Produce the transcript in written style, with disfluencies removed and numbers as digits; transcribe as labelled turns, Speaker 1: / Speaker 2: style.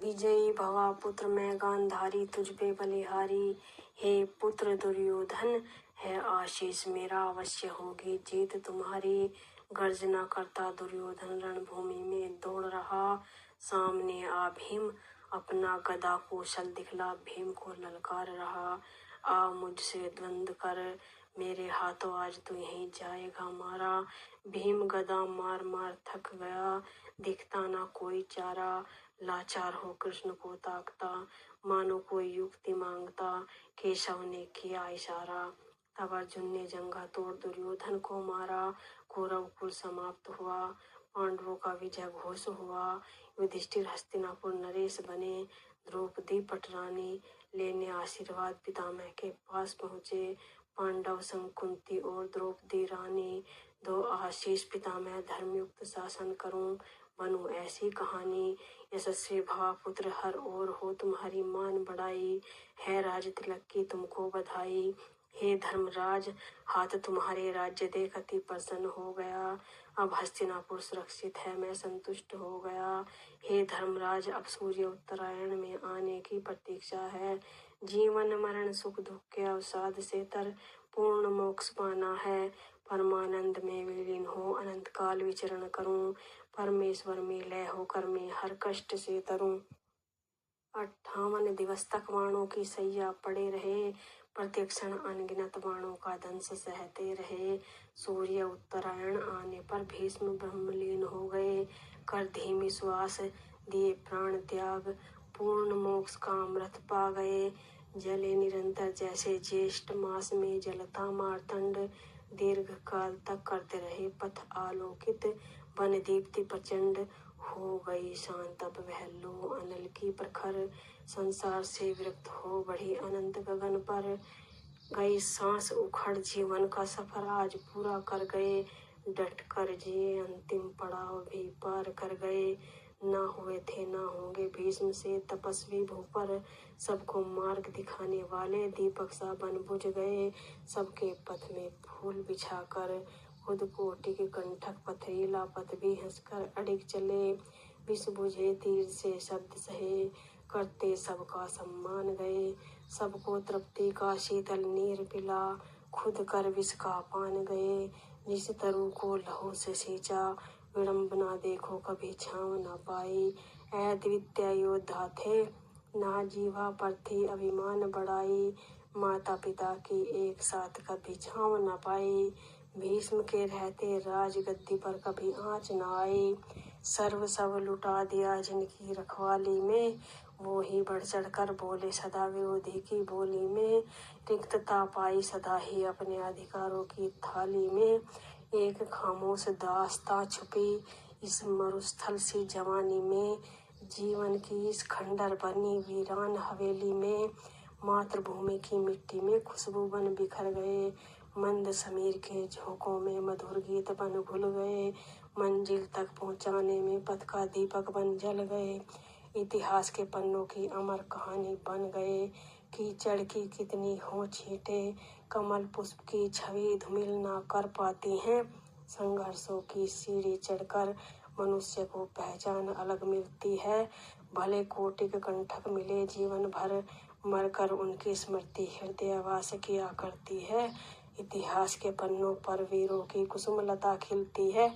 Speaker 1: विजयी भवा पुत्र मैं गांधारी, तुझ पे बलिहारी। हे पुत्र दुर्योधन, है आशीष मेरा, अवश्य होगी जीत तुम्हारी। गर्जना करता दुर्योधन रणभूमि में दौड़ रहा। सामने आ भीम, अपना गदा कौशल दिखला, भीम को ललकार रहा। आ मुझसे द्वंद्व कर, मेरे हाथों आज तू यहीं जाएगा मारा। भीम गदा मार मार थक गया, दिखता ना कोई चारा। लाचार हो कृष्ण को ताकता, मानो कोई युक्ति मांगता। केशव ने किया इशारा, तब अर्जुन ने जंघा तोड़ दुर्योधन को मारा। कौरव कुल समाप्त हुआ, पांडवों का विजय घोष हुआ। युधिष्ठिर हस्तिनापुर नरेश बने, द्रौपदी पटरानी लेने आशीर्वाद पितामह के पास पहुँचे। पांडव संग कुंती और द्रौपदी रानी, दो आशीष पितामह धर्मयुक्त शासन करूं, बनूं ऐसी कहानी। यशस्वी भवा पुत्र हर ओर हो तुम्हारी मान बढ़ाई, है राज तिलक की तुमको बधाई। हे धर्मराज, हाथ तुम्हारे राज्य देख अति प्रसन्न हो गया। अब हस्तिनापुर सुरक्षित है, मैं संतुष्ट हो गया। हे धर्मराज, अब सूर्य उत्तरायण में आने की प्रतीक्षा है। जीवन मरण सुख दुख के अवसाद से तर पूर्ण मोक्ष पाना है। परमानंद में विलीन हो अनंत काल विचरण करूं, परमेश्वर में लय होकर मैं हर कष्ट से तरूं। 58 दिवस तक बाणों की सैया पड़े रहे, प्रतिक्षण अनगिनत बाणों का दंश सहते रहे। सूर्य उत्तरायण आने पर भीष्म ब्रह्मलीन हो गए, कर धीमी श्वास दिए प्राण त्याग, पूर्ण मोक्ष का अमृत पा गए। जले निरंतर जैसे ज्येष्ठ मास में जलता मार्तंड, दीर्घ काल तक करते रहे पथ आलोकित, वन दीप्ति प्रचंड हो गई शांत। अब वह लो अनल की प्रखर, संसार से विरक्त हो बढ़ी अनंत गगन पर। गई सांस उखड़ जीवन का सफर आज पूरा कर गए, डट कर जिए अंतिम पड़ाव भी पार कर गए। ना हुए थे ना होंगे भीष्म से तपस्वी भूपर, सबको मार्ग दिखाने वाले दीपक सा बन बुझ गए। सबके पथ में फूल बिछाकर खुद कोटि के कंठक पथरीला पथ भी हंसकर अडिग चले। विष बुझे तीर से शब्द सहे, करते सबका सम्मान गए। सबको तृप्ति का शीतल नीर पिला, खुद कर विष का पान गए। जिस तरु को लहू से सींचा, विडंबना देखो कभी छांव न पाई। अद्वितीय योद्धा थे, ना जीवा पर थी अभिमान बढ़ाई। माता पिता की एक साथ कभी छांव न पाई, भीष्म के रहते राज गद्दी पर कभी आँच न आई। सर्व सब लुटा दिया जिनकी रखवाली में, वो ही बढ़ चढ़ कर बोले सदा विरोधी की बोली में। रिक्तता पाई सदा ही अपने अधिकारों की थाली में, एक खामोश दास्तां छुपी इस मरुस्थल सी जवानी में। जीवन की इस खंडर बनी वीरान हवेली में, मातृभूमि की मिट्टी में खुशबू बन बिखर गए। मंद समीर के झोंकों में मधुर गीत बन घुल गए, मंजिल तक पहुंचाने में पथ का दीपक बन जल गए। इतिहास के पन्नों की अमर कहानी बन गए। कीचड़ की कितनी हो छींटे, कमल पुष्प की छवि धूमिल ना कर पाती हैं। संघर्षों की सीढ़ी चढ़कर मनुष्य को पहचान अलग मिलती है। भले कोटिक कंठक मिले जीवन भर, मरकर उनकी स्मृति हृदय वास किया करती है। इतिहास के पन्नों पर वीरों की कुसुमलता खिलती है।